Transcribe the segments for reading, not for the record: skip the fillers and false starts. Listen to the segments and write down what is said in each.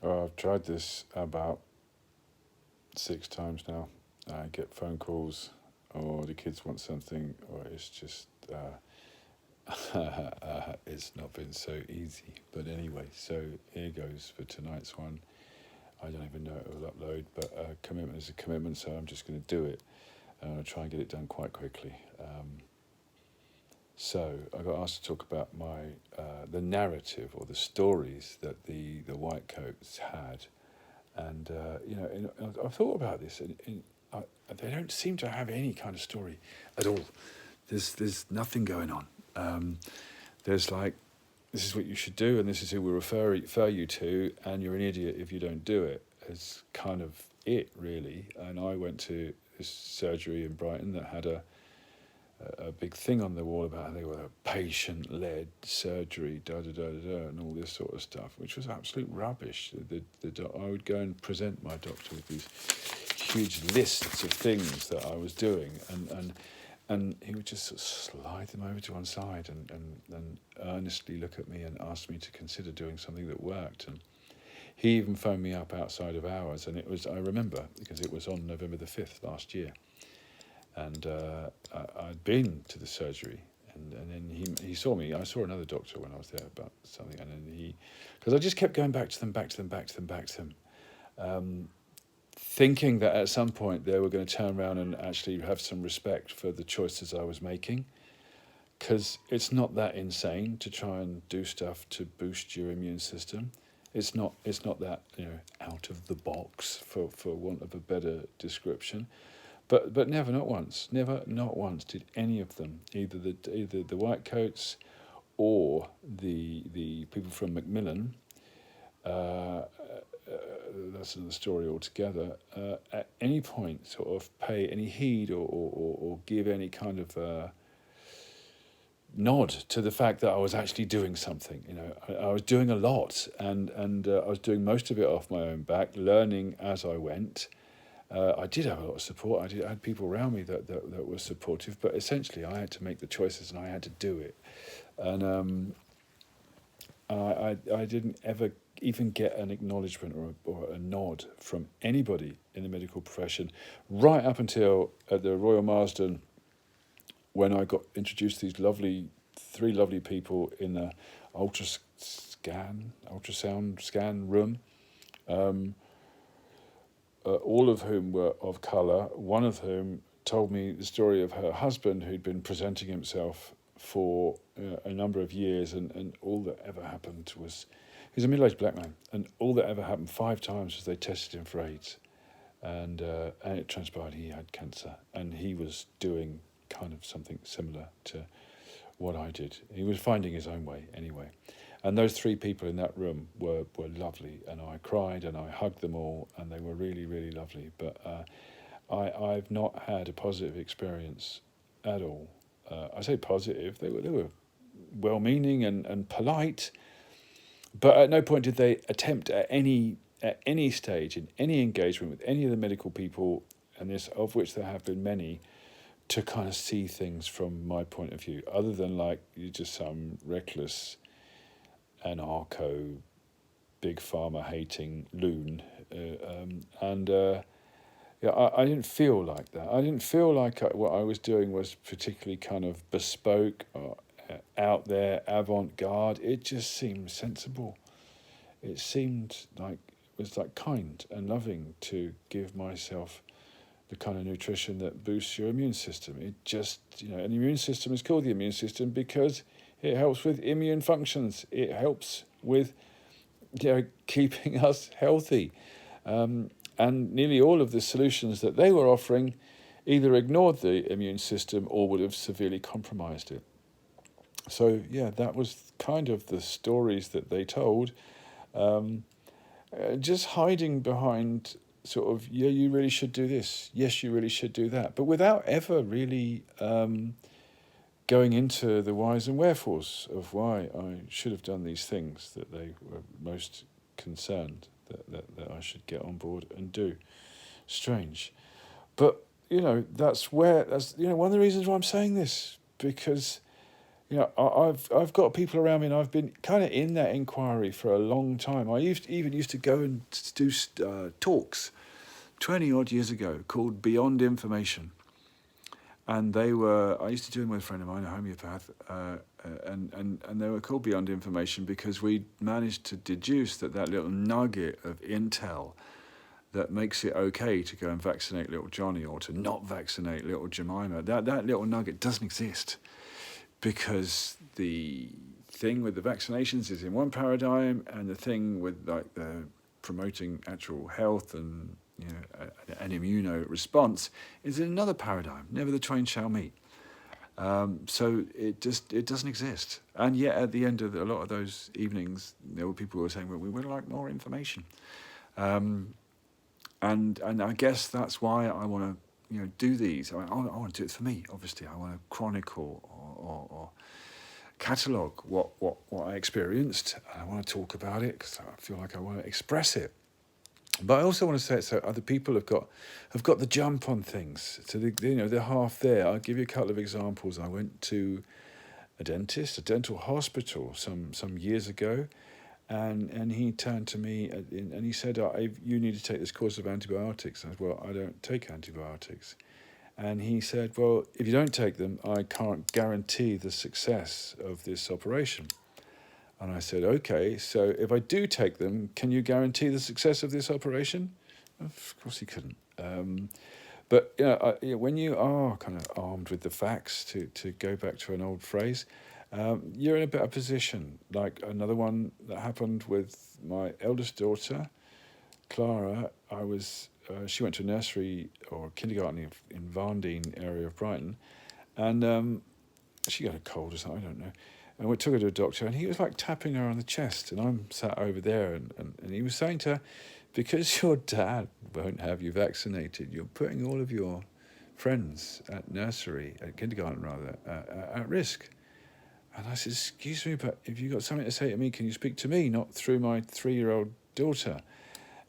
I've tried this about 6 times now. I get phone calls, or the kids want something, or it's just it's not been so easy. But anyway, so here goes for tonight's one. I don't even know it will upload, but commitment is a commitment, so I'm just going to do it. And I'll try and get it done quite quickly. So I got asked to talk about my the narrative or the stories that the White Coats had, and I've thought about this, and they don't seem to have any kind of story at all. There's nothing going on. There's like, this is what you should do, and this is who we refer you to, and you're an idiot if you don't do it. It's kind of it, really. And I went to this surgery in Brighton that had a big thing on the wall about how they were a patient-led surgery, and all this sort of stuff, which was absolute rubbish. I would go and present my doctor with these huge lists of things that I was doing, and he would just sort of slide them over to one side and earnestly look at me and ask me to consider doing something that worked. And he even phoned me up outside of hours, and I remember, because it was on November the 5th last year, and I'd been to the surgery, and then he saw me. I saw another doctor when I was there about something, and then because I just kept going back to them, thinking that at some point they were going to turn around and actually have some respect for the choices I was making, because it's not that insane to try and do stuff to boost your immune system. It's not that, out of the box, for want of a better description. But never, not once, did any of them, either the White Coats or the people from Macmillan, that's another story altogether, at any point sort of pay any heed or give any kind of nod to the fact that I was actually doing something. I was doing a lot, and I was doing most of it off my own back, learning as I went. I did have a lot of support. I had people around me that were supportive, but essentially I had to make the choices and I had to do it. And I didn't ever even get an acknowledgement or a nod from anybody in the medical profession, right up until at the Royal Marsden, when I got introduced to these three lovely people in the ultrasound scan room. All of whom were of colour, one of whom told me the story of her husband, who'd been presenting himself for a number of years, and all that ever happened was, he was a middle-aged black man, and all that ever happened 5 times was they tested him for AIDS, and it transpired he had cancer, and he was doing kind of something similar to what I did. He was finding his own way anyway. And those three people in that room were lovely, and I cried and I hugged them all, and they were really, really lovely. But I've not had a positive experience at all. I say positive, they were well-meaning and polite, but at no point did they attempt at any stage in any engagement with any of the medical people, and this of which there have been many, to kind of see things from my point of view, other than like you're just some reckless anarcho, big pharma hating loon, I didn't feel like that. I didn't feel like what I was doing was particularly kind of bespoke or out there, avant-garde. It just seemed sensible. It seemed like it was like kind and loving to give myself the kind of nutrition that boosts your immune system. It just, and the immune system is called the immune system because it helps with immune functions. It helps with, keeping us healthy. And nearly all of the solutions that they were offering either ignored the immune system or would have severely compromised it. So, yeah, that was kind of the stories that they told. Just hiding behind sort of, yeah, you really should do this. Yes, you really should do that. But without ever really going into the whys and wherefores of why I should have done these things that they were most concerned that I should get on board and do. Strange. But, that's one of the reasons why I'm saying this, because I've got people around me, and I've been kind of in that inquiry for a long time. I used to go and do talks 20 odd years ago called Beyond Information. And I used to do them with a friend of mine, a homeopath, and they were called Beyond Information because we managed to deduce that little nugget of intel that makes it okay to go and vaccinate little Johnny or to not vaccinate little Jemima, that little nugget doesn't exist, because the thing with the vaccinations is in one paradigm, and the thing with like the promoting actual health and an immuno response is in another paradigm. Never the twain shall meet. So it doesn't exist. And yet at the end of a lot of those evenings, there were people who were saying, well, we would like more information. And I guess that's why I want to do these. I want to do it for me, obviously. I want to chronicle or catalogue what I experienced. I want to talk about it because I feel like I want to express it. But I also want to say it so other people have got the jump on things. So they're half there. I'll give you a couple of examples. I went to a dental hospital some years ago, and he turned to me and he said, you need to take this course of antibiotics. I said, well, I don't take antibiotics. And he said, well, if you don't take them, I can't guarantee the success of this operation. And I said, okay, so if I do take them, can you guarantee the success of this operation? Of course he couldn't. But when you are kind of armed with the facts, to go back to an old phrase, you're in a better position. Like another one that happened with my eldest daughter, Clara. She went to a nursery or kindergarten in Varndine area of Brighton, and she got a cold or something, I don't know. And we took her to a doctor, and he was like tapping her on the chest, and I'm sat over there, and he was saying to her, because your dad won't have you vaccinated, you're putting all of your friends at kindergarten rather, at risk. And I said, excuse me, but if you've got something to say to me, can you speak to me, not through my 3-year-old daughter?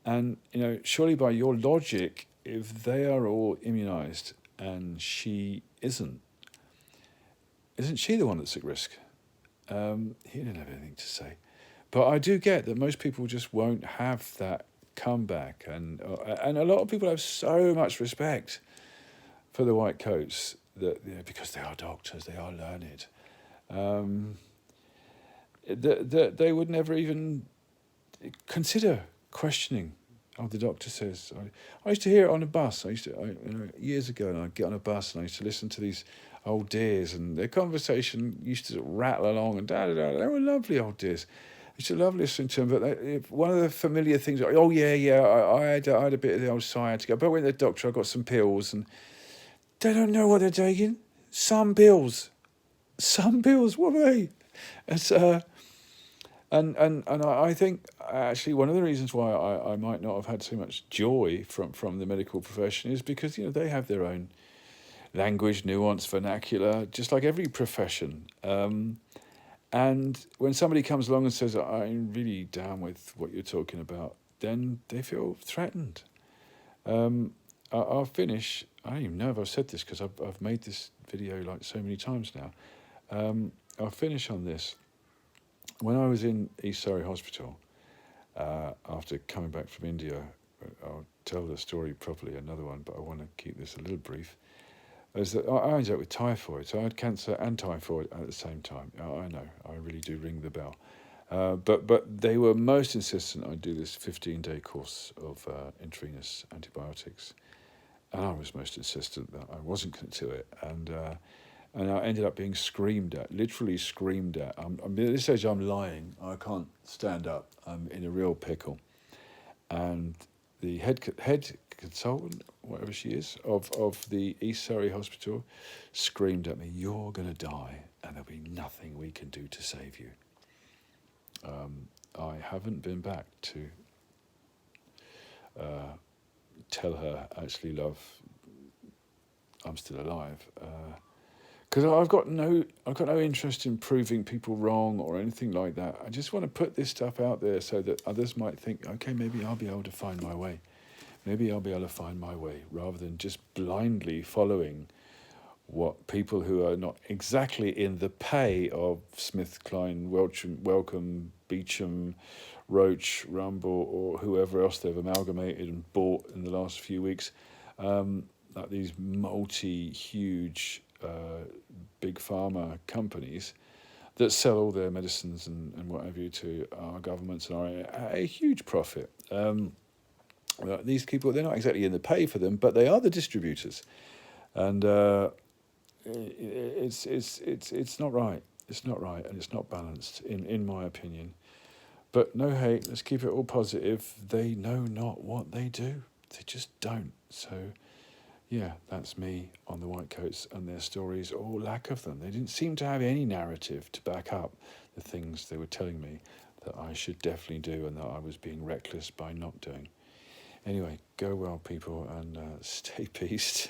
And, surely by your logic, if they are all immunised and she isn't she the one that's at risk? He didn't have anything to say. But I do get that most people just won't have that comeback. And a lot of people have so much respect for the white coats that because they are doctors, they are learned. That they would never even consider questioning. Oh, the doctor says. I used to hear it on a bus. Years ago, and I'd get on a bus and I used to listen to these old dears, and their conversation used to rattle along and da-da-da. They were lovely old dears. I used to love listening to them, but one of the familiar things, I had a bit of the old sciatica, but I went to the doctor, I got some pills, and they don't know what they're taking. Some pills, what are they? It's, and I think actually one of the reasons why I might not have had so much joy from the medical profession is because they have their own language, nuance, vernacular, just like every profession. And when somebody comes along and says, I'm really down with what you're talking about, then they feel threatened. I'll finish. I don't even know if I've said this because I've made this video like so many times now. I'll finish on this. When I was in East Surrey Hospital, after coming back from India, I'll tell the story properly, another one, but I want to keep this a little brief. Is that I ended up with typhoid, so I had cancer and typhoid at the same time. I know, I really do ring the bell. But they were most insistent I do this 15-day course of intravenous antibiotics, and I was most insistent that I wasn't going to do it, and I ended up being screamed at, literally screamed at. At this stage I'm lying, I can't stand up, I'm in a real pickle, and the head consultant, whatever she is, of the East Surrey Hospital screamed at me, you're going to die and there'll be nothing we can do to save you. I haven't been back to tell her, actually, love, I'm still alive. Because I've got no interest in proving people wrong or anything like that. I just want to put this stuff out there so that others might think, okay, maybe I'll be able to find my way. Maybe I'll be able to find my way rather than just blindly following what people who are not exactly in the pay of Smith, Klein, Wellcome, Beecham, Roach, Rumble, or whoever else they've amalgamated and bought in the last few weeks, like these huge big pharma companies that sell all their medicines and what have you to our governments and are a huge profit. These people, they're not exactly in the pay for them, but they are the distributors, and it's not right. It's not right, and it's not balanced, in my opinion. But no hate. Let's keep it all positive. They know not what they do. They just don't. So, yeah, that's me on the White Coats and their stories, or lack of them. They didn't seem to have any narrative to back up the things they were telling me that I should definitely do and that I was being reckless by not doing. Anyway, go well, people, and stay peaced.